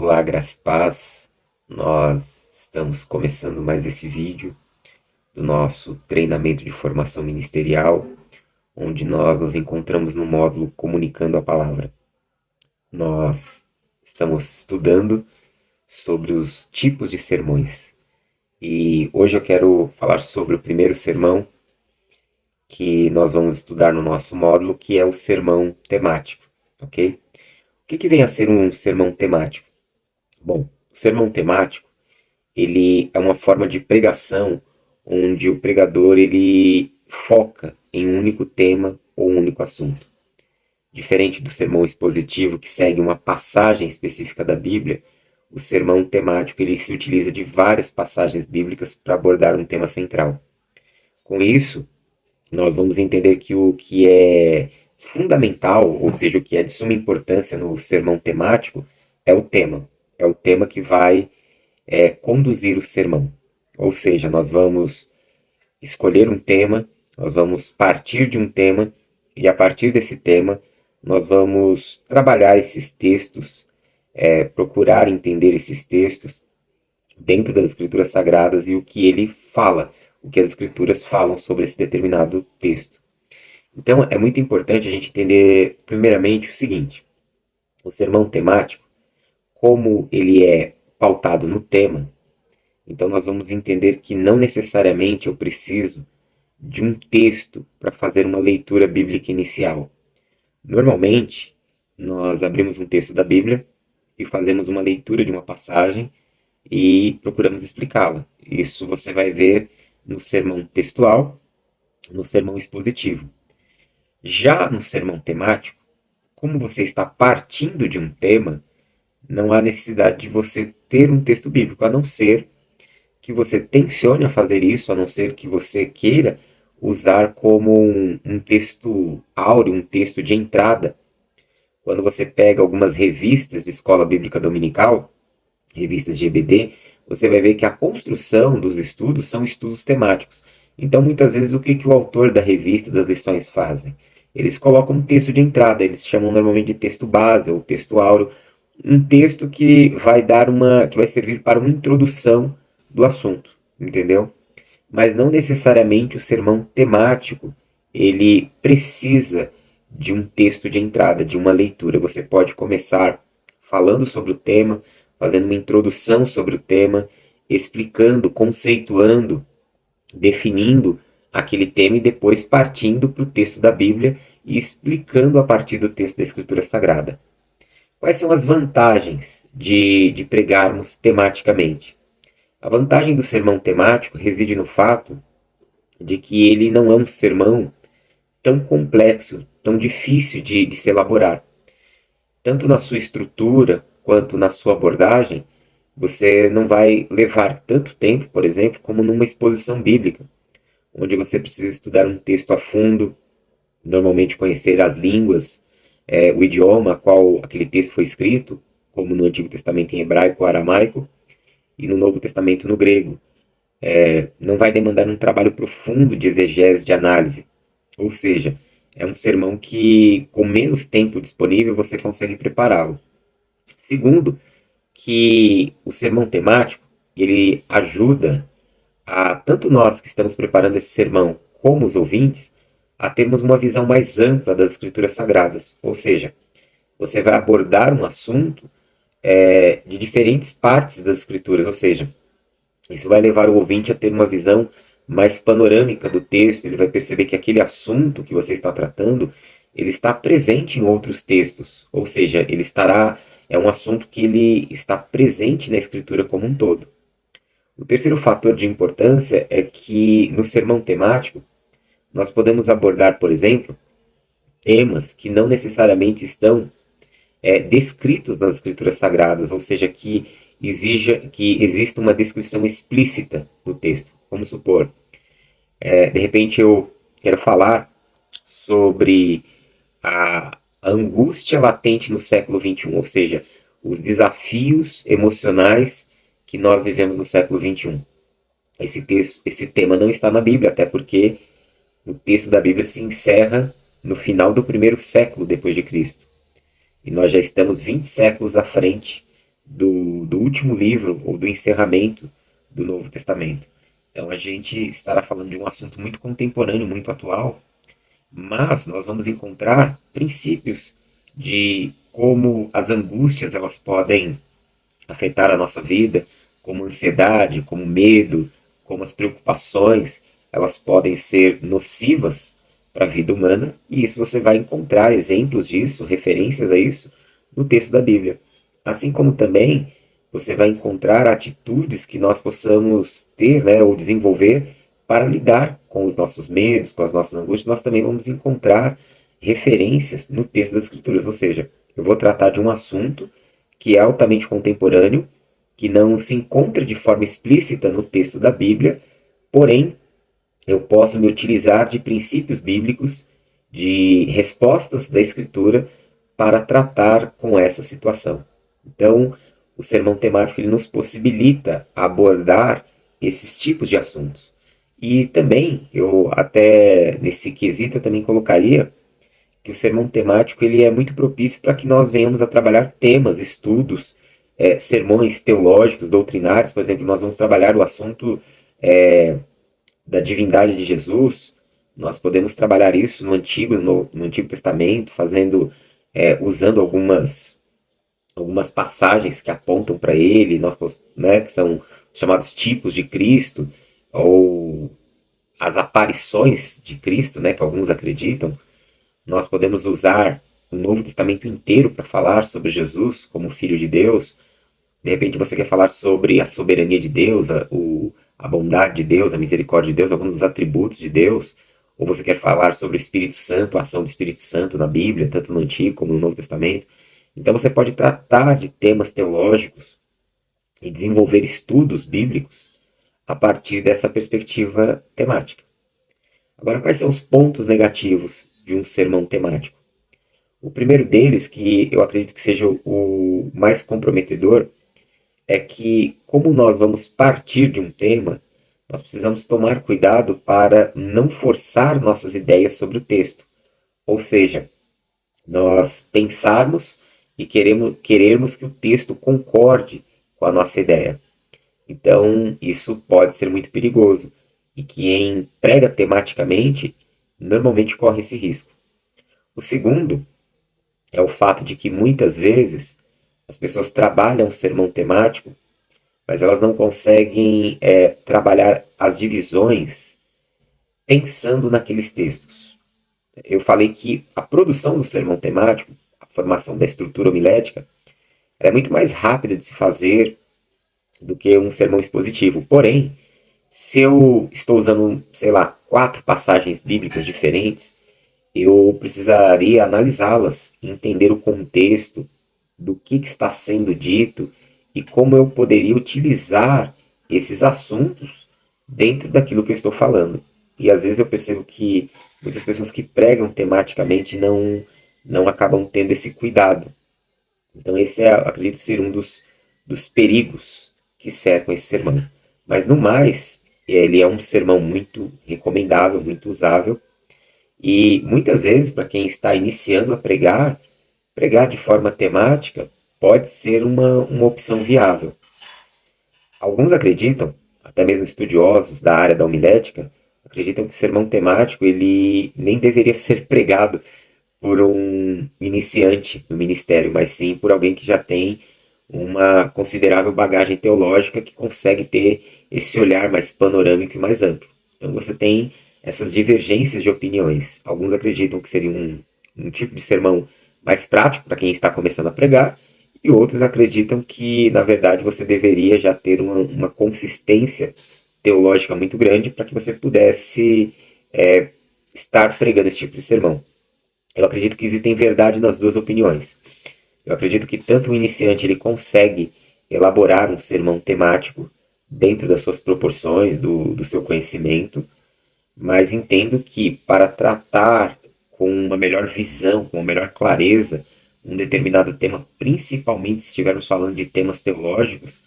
Olá, graça e paz. Nós estamos começando mais esse vídeo do nosso treinamento de formação ministerial, onde nós nos encontramos no módulo Comunicando a Palavra. Nós estamos estudando sobre os tipos de sermões. E hoje eu quero falar sobre o primeiro sermão que nós vamos estudar no nosso módulo, que é o sermão temático, ok? O que vem a ser um sermão temático? Bom, o sermão temático ele é uma forma de pregação onde o pregador ele foca em um único tema ou um único assunto. Diferente do sermão expositivo que segue uma passagem específica da Bíblia, o sermão temático ele se utiliza de várias passagens bíblicas para abordar um tema central. Com isso, nós vamos entender que o que é fundamental, ou seja, o que é de suma importância no sermão temático, é o tema. É o tema que vai conduzir o sermão. Ou seja, nós vamos escolher um tema, nós vamos partir de um tema, e a partir desse tema, nós vamos trabalhar esses textos, procurar entender esses textos dentro das Escrituras Sagradas e o que ele fala, o que as Escrituras falam sobre esse determinado texto. Então, é muito importante a gente entender, primeiramente, o seguinte: o sermão temático, como ele é pautado no tema, então nós vamos entender que não necessariamente eu preciso de um texto para fazer uma leitura bíblica inicial. Normalmente, nós abrimos um texto da Bíblia e fazemos uma leitura de uma passagem e procuramos explicá-la. Isso você vai ver no sermão textual, no sermão expositivo. Já no sermão temático, como você está partindo de um tema, não há necessidade de você ter um texto bíblico, a não ser que você tencione a fazer isso, a não ser que você queira usar como um texto áureo, um texto de entrada. Quando você pega algumas revistas de escola bíblica dominical, revistas de EBD, você vai ver que a construção dos estudos são estudos temáticos. Então, muitas vezes, o que o autor da revista, das lições fazem? Eles colocam um texto de entrada, eles chamam normalmente de texto base ou texto áureo, um texto que que vai servir para uma introdução do assunto, entendeu? Mas não necessariamente o sermão temático ele precisa de um texto de entrada, de uma leitura. Você pode começar falando sobre o tema, fazendo uma introdução sobre o tema, explicando, conceituando, definindo aquele tema e depois partindo para o texto da Bíblia e explicando a partir do texto da Escritura Sagrada. Quais são as vantagens de pregarmos tematicamente? A vantagem do sermão temático reside no fato de que ele não é um sermão tão complexo, tão difícil de se elaborar. Tanto na sua estrutura quanto na sua abordagem, você não vai levar tanto tempo, por exemplo, como numa exposição bíblica, onde você precisa estudar um texto a fundo, normalmente conhecer as línguas, o idioma a qual aquele texto foi escrito, como no Antigo Testamento em hebraico ou aramaico, e no Novo Testamento no grego. Não vai demandar um trabalho profundo de exegese, de análise. Ou seja, é um sermão que, com menos tempo disponível, você consegue prepará-lo. Segundo, que o sermão temático, ele ajuda a tanto nós que estamos preparando esse sermão, como os ouvintes, a termos uma visão mais ampla das Escrituras Sagradas. Ou seja, você vai abordar um assunto de diferentes partes das Escrituras, ou seja, isso vai levar o ouvinte a ter uma visão mais panorâmica do texto, ele vai perceber que aquele assunto que você está tratando, ele está presente em outros textos, ou seja, é um assunto que ele está presente na Escritura como um todo. O terceiro fator de importância é que no sermão temático, nós podemos abordar, por exemplo, temas que não necessariamente estão descritos nas Escrituras Sagradas, ou seja, que exija que exista uma descrição explícita do texto. Vamos supor, de repente eu quero falar sobre a angústia latente no século XXI, ou seja, os desafios emocionais que nós vivemos no século XXI. Esse tema não está na Bíblia, até porque o texto da Bíblia se encerra no final do primeiro século depois de Cristo. E nós já estamos 20 séculos à frente do último livro ou do encerramento do Novo Testamento. Então a gente estará falando de um assunto muito contemporâneo, muito atual, mas nós vamos encontrar princípios de como as angústias elas podem afetar a nossa vida, como ansiedade, como medo, como as preocupações, elas podem ser nocivas para a vida humana, e isso você vai encontrar exemplos disso, referências a isso, no texto da Bíblia. Assim como também você vai encontrar atitudes que nós possamos ter, né, ou desenvolver para lidar com os nossos medos, com as nossas angústias. Nós também vamos encontrar referências no texto das Escrituras, ou seja, eu vou tratar de um assunto que é altamente contemporâneo, que não se encontra de forma explícita no texto da Bíblia, porém eu posso me utilizar de princípios bíblicos, de respostas da Escritura para tratar com essa situação. Então, o sermão temático ele nos possibilita abordar esses tipos de assuntos. E também, eu até nesse quesito eu também colocaria que o sermão temático ele é muito propício para que nós venhamos a trabalhar temas, estudos, sermões teológicos, doutrinários. Por exemplo, nós vamos trabalhar o assunto da divindade de Jesus. Nós podemos trabalhar isso no Antigo Testamento, usando algumas passagens que apontam para ele, né, que são chamados tipos de Cristo, ou as aparições de Cristo, né, que alguns acreditam. Nós podemos usar o Novo Testamento inteiro para falar sobre Jesus como Filho de Deus. De repente você quer falar sobre a soberania de Deus, a bondade de Deus, a misericórdia de Deus, alguns dos atributos de Deus. Ou você quer falar sobre o Espírito Santo, a ação do Espírito Santo na Bíblia, tanto no Antigo como no Novo Testamento. Então você pode tratar de temas teológicos e desenvolver estudos bíblicos a partir dessa perspectiva temática. Agora, quais são os pontos negativos de um sermão temático? O primeiro deles, que eu acredito que seja o mais comprometedor, é que, como nós vamos partir de um tema, nós precisamos tomar cuidado para não forçar nossas ideias sobre o texto. Ou seja, nós pensarmos e querermos que o texto concorde com a nossa ideia. Então, isso pode ser muito perigoso. E quem prega tematicamente normalmente corre esse risco. O segundo é o fato de que muitas vezes as pessoas trabalham o sermão temático, mas elas não conseguem trabalhar as divisões pensando naqueles textos. Eu falei que a produção do sermão temático, a formação da estrutura homilética, é muito mais rápida de se fazer do que um sermão expositivo. Porém, se eu estou usando, sei lá, 4 passagens bíblicas diferentes, eu precisaria analisá-las, entender o contexto do que está sendo dito e como eu poderia utilizar esses assuntos dentro daquilo que eu estou falando. E às vezes eu percebo que muitas pessoas que pregam tematicamente não acabam tendo esse cuidado. Então esse acredito ser um dos perigos que cercam esse sermão. Mas no mais, ele é um sermão muito recomendável, muito usável. E muitas vezes, para quem está iniciando a pregar de forma temática pode ser uma opção viável. Alguns acreditam, até mesmo estudiosos da área da homilética, acreditam que o sermão temático ele nem deveria ser pregado por um iniciante no ministério, mas sim por alguém que já tem uma considerável bagagem teológica que consegue ter esse olhar mais panorâmico e mais amplo. Então você tem essas divergências de opiniões. Alguns acreditam que seria um tipo de sermão mais prático para quem está começando a pregar, e outros acreditam que, na verdade, você deveria já ter uma consistência teológica muito grande para que você pudesse estar pregando esse tipo de sermão. Eu acredito que existem verdade nas duas opiniões. Eu acredito que tanto o iniciante ele consegue elaborar um sermão temático dentro das suas proporções, do seu conhecimento, mas entendo que para tratar com uma melhor visão, com uma melhor clareza, um determinado tema, principalmente se estivermos falando de temas teológicos,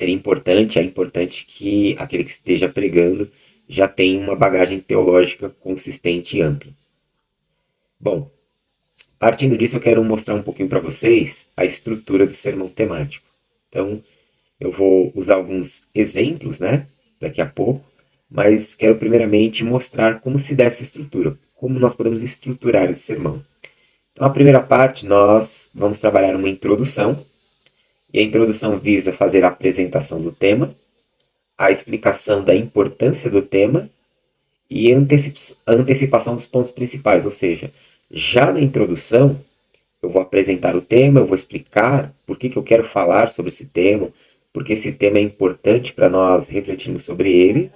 é importante que aquele que esteja pregando já tenha uma bagagem teológica consistente e ampla. Bom, partindo disso, eu quero mostrar um pouquinho para vocês a estrutura do sermão temático. Então, eu vou usar alguns exemplos, né, daqui a pouco, mas quero primeiramente mostrar como se dá essa estrutura, como nós podemos estruturar esse sermão. Então, a primeira parte, nós vamos trabalhar uma introdução, e a introdução visa fazer a apresentação do tema, a explicação da importância do tema e a antecipação dos pontos principais, ou seja, já na introdução, eu vou apresentar o tema, eu vou explicar por que eu quero falar sobre esse tema, porque esse tema é importante para nós refletirmos sobre ele.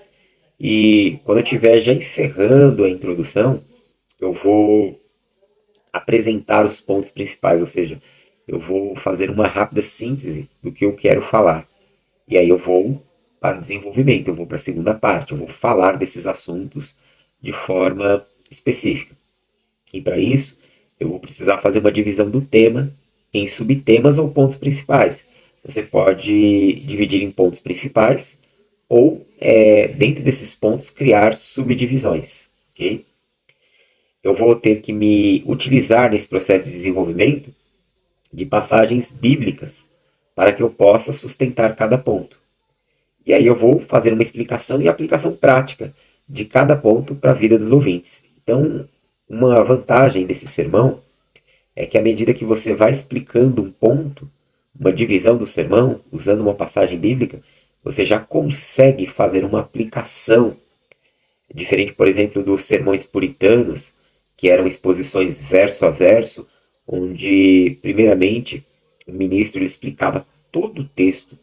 E quando eu estiver já encerrando a introdução, eu vou apresentar os pontos principais, ou seja, eu vou fazer uma rápida síntese do que eu quero falar. E aí eu vou para o desenvolvimento, eu vou para a segunda parte, eu vou falar desses assuntos de forma específica. E para isso, eu vou precisar fazer uma divisão do tema em subtemas ou pontos principais. Você pode dividir em pontos principais ou, dentro desses pontos, criar subdivisões. Okay? Eu vou ter que me utilizar nesse processo de desenvolvimento de passagens bíblicas para que eu possa sustentar cada ponto. E aí eu vou fazer uma explicação e aplicação prática de cada ponto para a vida dos ouvintes. Então, uma vantagem desse sermão é que à medida que você vai explicando um ponto, uma divisão do sermão, usando uma passagem bíblica, você já consegue fazer uma aplicação, diferente, por exemplo, dos sermões puritanos, que eram exposições verso a verso, onde, primeiramente, o ministro ele explicava todo o texto,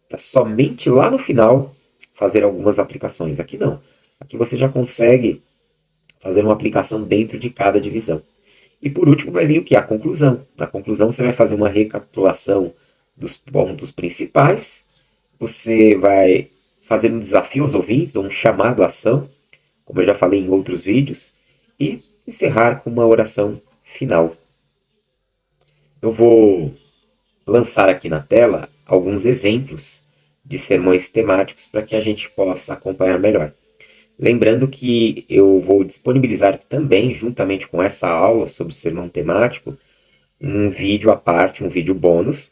para somente lá no final fazer algumas aplicações. Aqui não. Aqui você já consegue fazer uma aplicação dentro de cada divisão. E por último vai vir o que? A conclusão. Na conclusão você vai fazer uma recapitulação dos pontos principais, você vai fazer um desafio aos ouvintes, ou um chamado à ação, como eu já falei em outros vídeos, e encerrar com uma oração final. Eu vou lançar aqui na tela alguns exemplos de sermões temáticos para que a gente possa acompanhar melhor. Lembrando que eu vou disponibilizar também, juntamente com essa aula sobre sermão temático, um vídeo à parte, um vídeo bônus,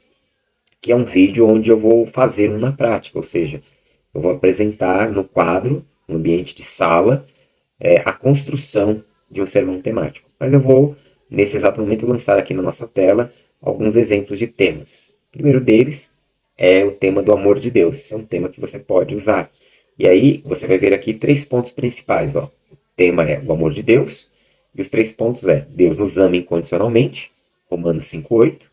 que é um vídeo onde eu vou fazer um na prática, ou seja, eu vou apresentar no quadro, no ambiente de sala, a construção de um sermão temático. Mas eu vou, nesse exato momento, lançar aqui na nossa tela alguns exemplos de temas. O primeiro deles é o tema do amor de Deus. Esse é um tema que você pode usar. E aí você vai ver aqui 3 pontos principais. Ó. O tema é o amor de Deus. E os 3 pontos é Deus nos ama incondicionalmente, Romanos 5,8.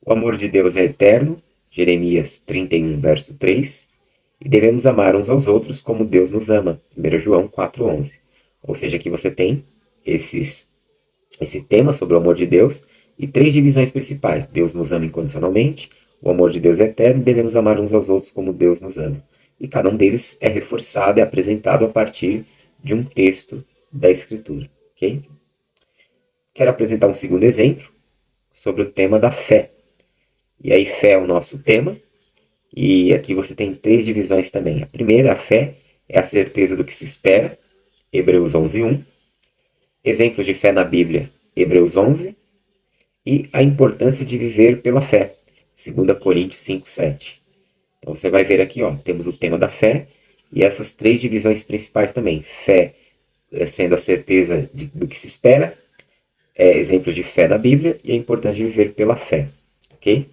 O amor de Deus é eterno, Jeremias 31, verso 3. E devemos amar uns aos outros como Deus nos ama, 1 João 4,11. Ou seja, aqui você tem esse tema sobre o amor de Deus e 3 divisões principais. Deus nos ama incondicionalmente, o amor de Deus é eterno e devemos amar uns aos outros como Deus nos ama. E cada um deles é reforçado e apresentado a partir de um texto da Escritura. Okay? Quero apresentar um segundo exemplo sobre o tema da fé. E aí, fé é o nosso tema. E aqui você tem 3 divisões também. A primeira, a fé, é a certeza do que se espera. Hebreus 11:1. Exemplos de fé na Bíblia, Hebreus 11. E a importância de viver pela fé, 2 Coríntios 5:7. Então você vai ver aqui, ó, temos o tema da fé e essas 3 divisões principais também. Fé sendo a certeza do que se espera, exemplos de fé na Bíblia e a importância de viver pela fé. Ok?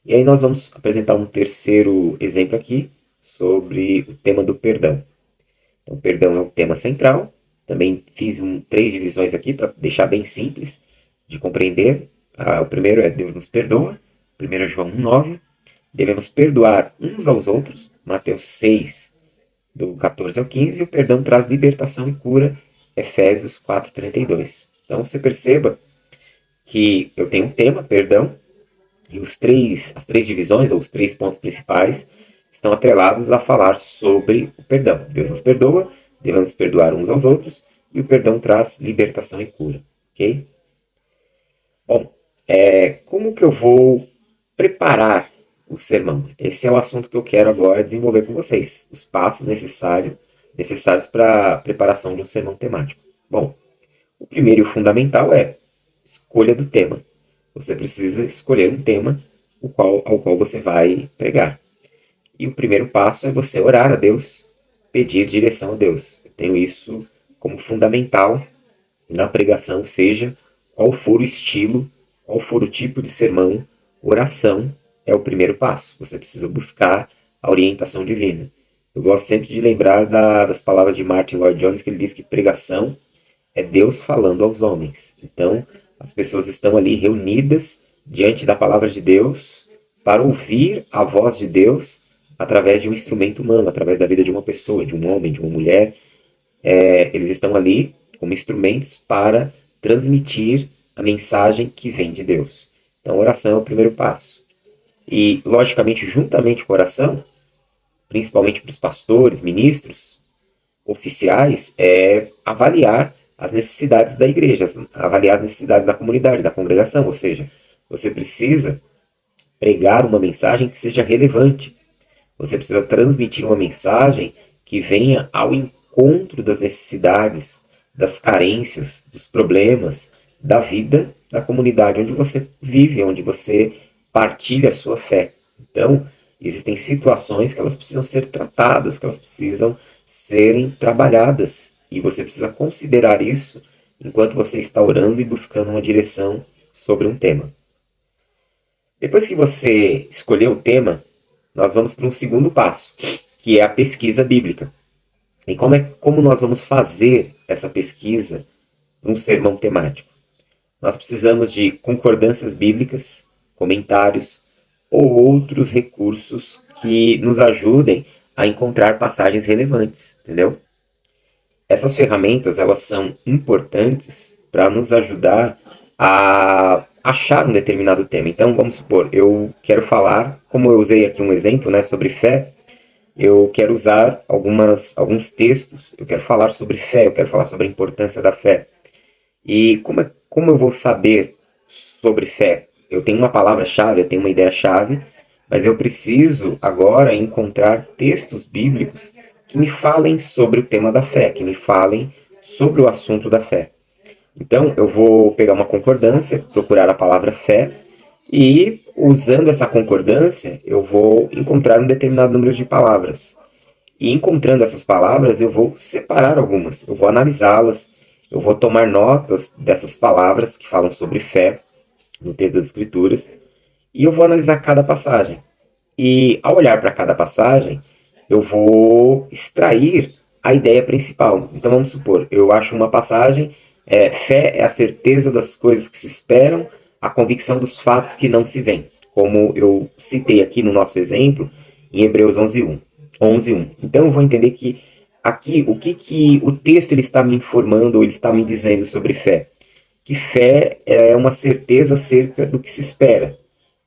E aí nós vamos apresentar um terceiro exemplo aqui sobre o tema do perdão. Então, o perdão é o tema central. Também fiz 3 divisões aqui para deixar bem simples de compreender. O primeiro é Deus nos perdoa, 1 João 1,9. Devemos perdoar uns aos outros, Mateus 6, do 14 ao 15. E o perdão traz libertação e cura, Efésios 4:32. Então você perceba que eu tenho um tema, perdão, e as 3 divisões, ou os 3 pontos principais, estão atrelados a falar sobre o perdão. Deus nos perdoa, devemos perdoar uns aos outros, e o perdão traz libertação e cura. Ok? Bom, como que eu vou preparar o sermão? Esse é o assunto que eu quero agora desenvolver com vocês. Os passos necessários para a preparação de um sermão temático. Bom, o primeiro e o fundamental é escolha do tema. Você precisa escolher um tema ao qual você vai pregar. E o primeiro passo é você orar a Deus, pedir direção a Deus. Eu tenho isso como fundamental na pregação, seja qual for o estilo, qual for o tipo de sermão, oração é o primeiro passo. Você precisa buscar a orientação divina. Eu gosto sempre de lembrar das palavras de Martin Lloyd Jones, que ele diz que pregação é Deus falando aos homens. Então, as pessoas estão ali reunidas diante da palavra de Deus para ouvir a voz de Deus através de um instrumento humano, através da vida de uma pessoa, de um homem, de uma mulher. Eles estão ali como instrumentos para transmitir a mensagem que vem de Deus. Então, oração é o primeiro passo. E, logicamente, juntamente com a oração, principalmente para os pastores, ministros, oficiais, é avaliar as necessidades da igreja, avaliar as necessidades da comunidade, da congregação. Ou seja, você precisa pregar uma mensagem que seja relevante. Você precisa transmitir uma mensagem que venha ao encontro das necessidades, das carências, dos problemas da vida da comunidade onde você vive, onde você partilha a sua fé. Então, existem situações que elas precisam ser tratadas, que elas precisam serem trabalhadas. E você precisa considerar isso enquanto você está orando e buscando uma direção sobre um tema. Depois que você escolheu o tema, nós vamos para um segundo passo, que é a pesquisa bíblica. E como nós vamos fazer essa pesquisa num sermão temático? Nós precisamos de concordâncias bíblicas, comentários ou outros recursos que nos ajudem a encontrar passagens relevantes, entendeu? Essas ferramentas, elas são importantes para nos ajudar a achar um determinado tema. Então, vamos supor, eu quero falar, como eu usei aqui um exemplo, né, sobre fé, eu quero usar alguns textos, eu quero falar sobre fé, eu quero falar sobre a importância da fé. E como eu vou saber sobre fé? Eu tenho uma palavra-chave, eu tenho uma ideia-chave, mas eu preciso agora encontrar textos bíblicos que me falem sobre o tema da fé, que me falem sobre o assunto da fé. Então, eu vou pegar uma concordância, procurar a palavra fé, e usando essa concordância, eu vou encontrar um determinado número de palavras. E encontrando essas palavras, eu vou separar algumas, eu vou analisá-las, eu vou tomar notas dessas palavras que falam sobre fé no texto das Escrituras, e eu vou analisar cada passagem. E ao olhar para cada passagem, eu vou extrair a ideia principal. Então vamos supor, eu acho uma passagem, fé é a certeza das coisas que se esperam, a convicção dos fatos que não se veem. Como eu citei aqui no nosso exemplo, em Hebreus 11:1. Então eu vou entender que aqui o que o texto ele está me informando ou ele está me dizendo sobre fé. Que fé é uma certeza acerca do que se espera.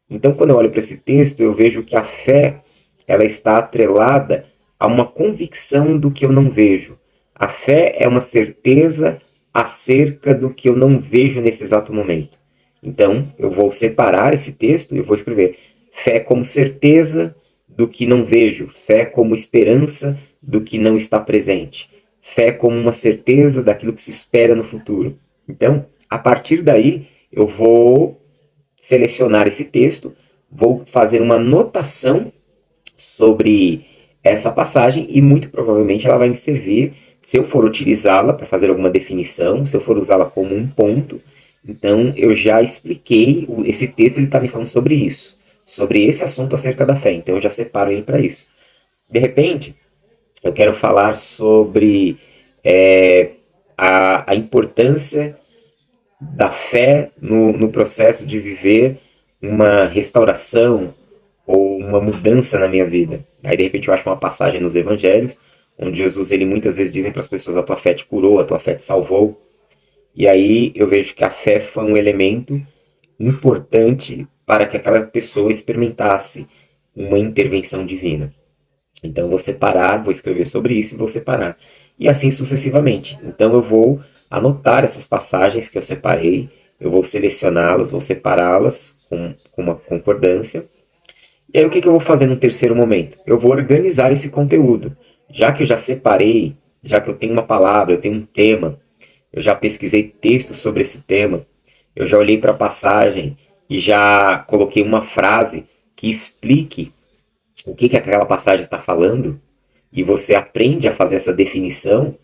Então, quando eu olho para esse texto, eu vejo que a fé ela está atrelada a uma convicção do que eu não vejo. A fé é uma certeza acerca do que eu não vejo nesse exato momento. Então, eu vou separar esse texto e eu vou escrever fé como certeza do que não vejo, fé como esperança do que não está presente, fé como uma certeza daquilo que se espera no futuro. Então, a partir daí, eu vou selecionar esse texto, vou fazer uma anotação sobre essa passagem e muito provavelmente ela vai me servir se eu for utilizá-la para fazer alguma definição, se eu for usá-la como um ponto. Então eu já expliquei, esse texto ele está me falando sobre isso, sobre esse assunto acerca da fé, então eu já separo ele para isso. De repente, eu quero falar sobre a importância da fé no processo de viver uma restauração ou uma mudança na minha vida. Aí de repente eu acho uma passagem nos evangelhos onde Jesus ele muitas vezes dizem para as pessoas: a tua fé te curou, a tua fé te salvou. E aí eu vejo que a fé foi um elemento importante para que aquela pessoa experimentasse uma intervenção divina. Então eu vou separar, vou escrever sobre isso e vou separar. E assim sucessivamente. Então eu vou anotar essas passagens que eu separei, eu vou selecioná-las, vou separá-las com uma concordância. E aí o que eu vou fazer no terceiro momento? Eu vou organizar esse conteúdo. Já que eu já separei, já que eu tenho uma palavra, eu tenho um tema, eu já pesquisei textos sobre esse tema, eu já olhei para a passagem e já coloquei uma frase que explique o que aquela passagem está falando, e você aprende a fazer essa definição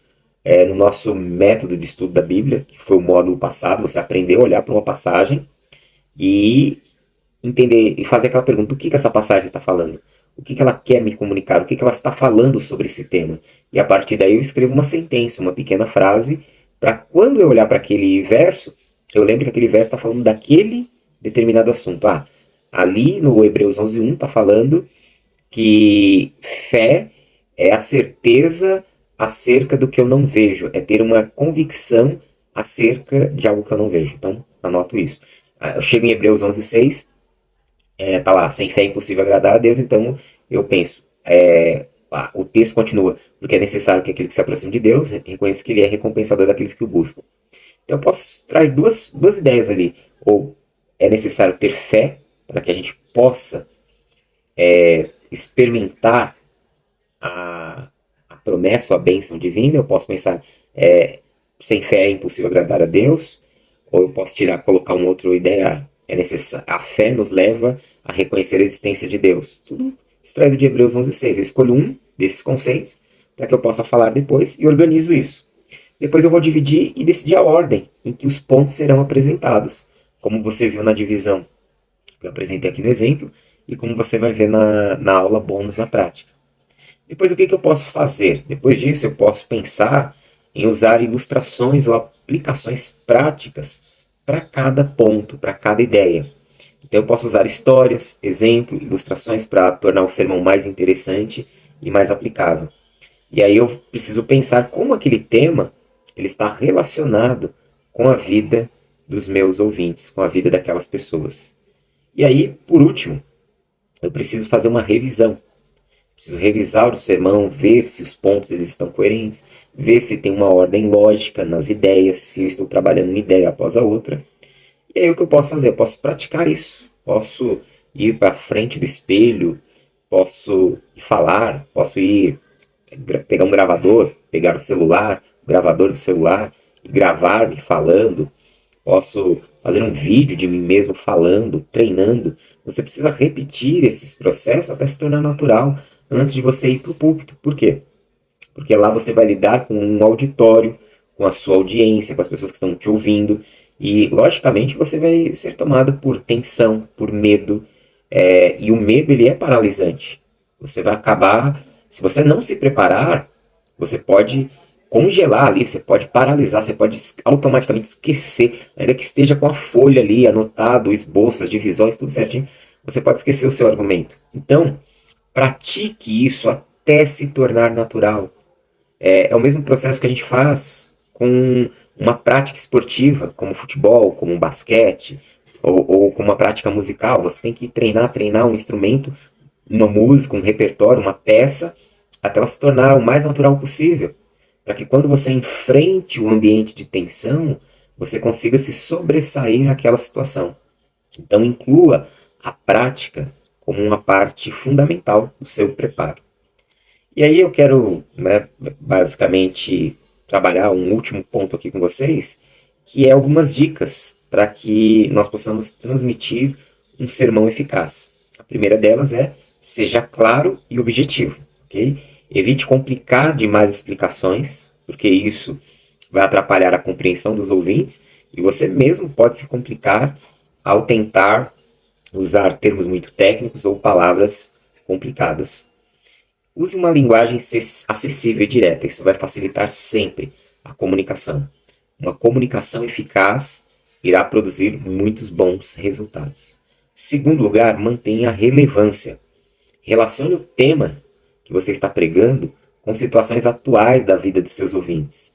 no nosso método de estudo da Bíblia, que foi o módulo passado. Você aprendeu a olhar para uma passagem e entender e fazer aquela pergunta: o que essa passagem está falando? O que ela quer me comunicar? O que ela está falando sobre esse tema? E a partir daí eu escrevo uma sentença, uma pequena frase, para quando eu olhar para aquele verso, eu lembro que aquele verso está falando daquele determinado assunto. Ali no Hebreus 11:1 está falando que fé é a certeza acerca do que eu não vejo, é ter uma convicção acerca de algo que eu não vejo. Então, anoto isso. Eu chego em Hebreus 11:6, tá lá: sem fé é impossível agradar a Deus. Então, eu penso, o texto continua: porque é necessário que aquele que se aproxime de Deus reconheça que ele é recompensador daqueles que o buscam. Então, eu posso trazer duas ideias ali. Ou é necessário ter fé para que a gente possa experimentar a promessa ou a bênção divina. Eu posso pensar, sem fé é impossível agradar a Deus. Ou eu posso colocar uma outra ideia: a fé nos leva a reconhecer a existência de Deus. Tudo extraído de Hebreus 11:6. Eu escolho um desses conceitos para que eu possa falar depois e organizo isso. Depois eu vou dividir e decidir a ordem em que os pontos serão apresentados, como você viu na divisão que eu apresentei aqui no exemplo, e como você vai ver na aula bônus na prática. Depois, o que eu posso fazer? Depois disso, eu posso pensar em usar ilustrações ou aplicações práticas para cada ponto, para cada ideia. Então, eu posso usar histórias, exemplo, ilustrações para tornar o sermão mais interessante e mais aplicável. E aí eu preciso pensar como aquele tema ele está relacionado com a vida dos meus ouvintes, com a vida daquelas pessoas. E aí, por último, eu preciso fazer uma revisão. Preciso revisar o sermão, ver se os pontos eles estão coerentes, ver se tem uma ordem lógica nas ideias, se eu estou trabalhando uma ideia após a outra. E aí o que eu posso fazer? Eu posso praticar isso. Posso ir para frente do espelho, posso falar, posso ir pegar um gravador, pegar o gravador do celular e gravar-me falando. Posso fazer um vídeo de mim mesmo falando, treinando. Você precisa repetir esses processos até se tornar natural antes de você ir para o púlpito. Por quê? Porque lá você vai lidar com um auditório, com a sua audiência, com as pessoas que estão te ouvindo. E, logicamente, você vai ser tomado por tensão, por medo. E o medo ele é paralisante. Você vai acabar... Se você não se preparar, você pode congelar ali, você pode paralisar, você pode automaticamente esquecer, ainda que esteja com a folha ali, anotado, o esboço, as divisões, tudo certinho, você pode esquecer o seu argumento. Então, pratique isso até se tornar natural. É o mesmo processo que a gente faz com uma prática esportiva, como futebol, como um basquete, ou com uma prática musical. Você tem que treinar um instrumento, uma música, um repertório, uma peça, até ela se tornar o mais natural possível. Para que quando você enfrente o ambiente de tensão, você consiga se sobressair naquela situação. Então, inclua a prática como uma parte fundamental do seu preparo. E aí eu quero, basicamente, trabalhar um último ponto aqui com vocês, que é algumas dicas para que nós possamos transmitir um sermão eficaz. A primeira delas é: seja claro e objetivo. Okay? Evite complicar demais explicações, porque isso vai atrapalhar a compreensão dos ouvintes, e você mesmo pode se complicar ao tentar usar termos muito técnicos ou palavras complicadas. Use uma linguagem acessível e direta. Isso vai facilitar sempre a comunicação. Uma comunicação eficaz irá produzir muitos bons resultados. Segundo lugar, mantenha a relevância. Relacione o tema que você está pregando com situações atuais da vida dos seus ouvintes.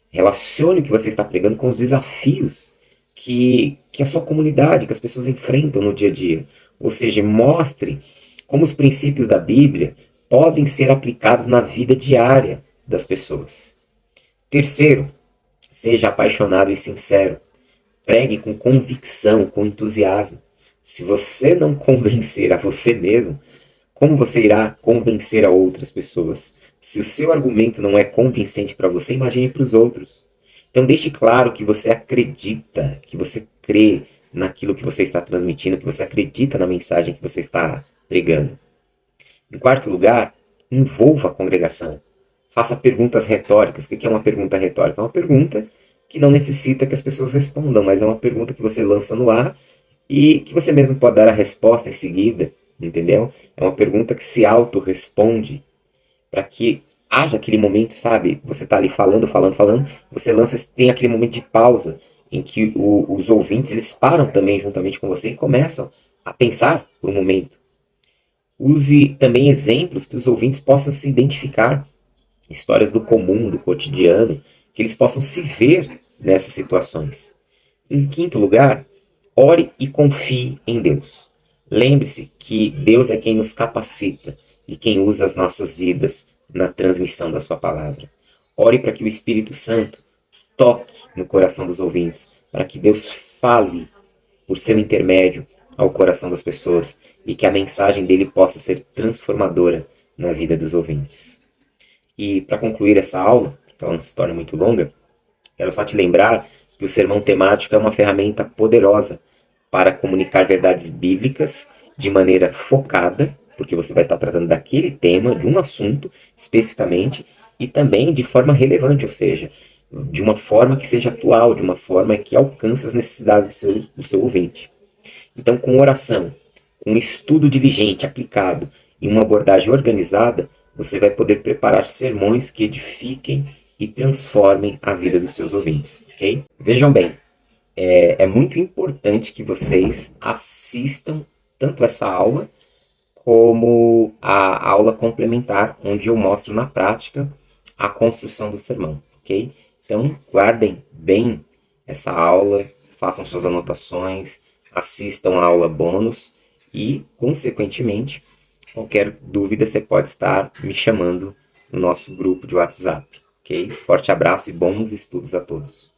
Relacione o que você está pregando com os desafios que a sua comunidade, que as pessoas enfrentam no dia a dia. Ou seja, mostre como os princípios da Bíblia podem ser aplicados na vida diária das pessoas. Terceiro, seja apaixonado e sincero. Pregue com convicção, com entusiasmo. Se você não convencer a você mesmo, como você irá convencer a outras pessoas? Se o seu argumento não é convincente para você, imagine para os outros. Então deixe claro que você acredita, que você crê naquilo que você está transmitindo, que você acredita na mensagem que você está pregando. Em quarto lugar, envolva a congregação. Faça perguntas retóricas. O que é uma pergunta retórica? É uma pergunta que não necessita que as pessoas respondam, mas é uma pergunta que você lança no ar e que você mesmo pode dar a resposta em seguida, entendeu? É uma pergunta que se auto-responde para que haja aquele momento, sabe? Você está ali falando, você lança, tem aquele momento de pausa em que os ouvintes eles param também juntamente com você e começam a pensar por um momento. Use também exemplos que os ouvintes possam se identificar, histórias do comum, do cotidiano, que eles possam se ver nessas situações. Em quinto lugar, ore e confie em Deus. Lembre-se que Deus é quem nos capacita e quem usa as nossas vidas na transmissão da sua palavra. Ore para que o Espírito Santo toque no coração dos ouvintes, para que Deus fale por seu intermédio ao coração das pessoas e que a mensagem dele possa ser transformadora na vida dos ouvintes. E para concluir essa aula, que ela não se torna muito longa, quero só te lembrar que o sermão temático é uma ferramenta poderosa para comunicar verdades bíblicas de maneira focada, porque você vai estar tratando daquele tema, de um assunto especificamente, e também de forma relevante, ou seja, de uma forma que seja atual, de uma forma que alcance as necessidades do seu ouvinte. Então, com oração, com um estudo diligente, aplicado e uma abordagem organizada, você vai poder preparar sermões que edifiquem e transformem a vida dos seus ouvintes, ok? Vejam bem, é muito importante que vocês assistam tanto essa aula como a aula complementar, onde eu mostro na prática a construção do sermão, ok? Então, guardem bem essa aula, façam suas anotações, assistam a aula bônus e, consequentemente, qualquer dúvida você pode estar me chamando no nosso grupo de WhatsApp, ok? Forte abraço e bons estudos a todos.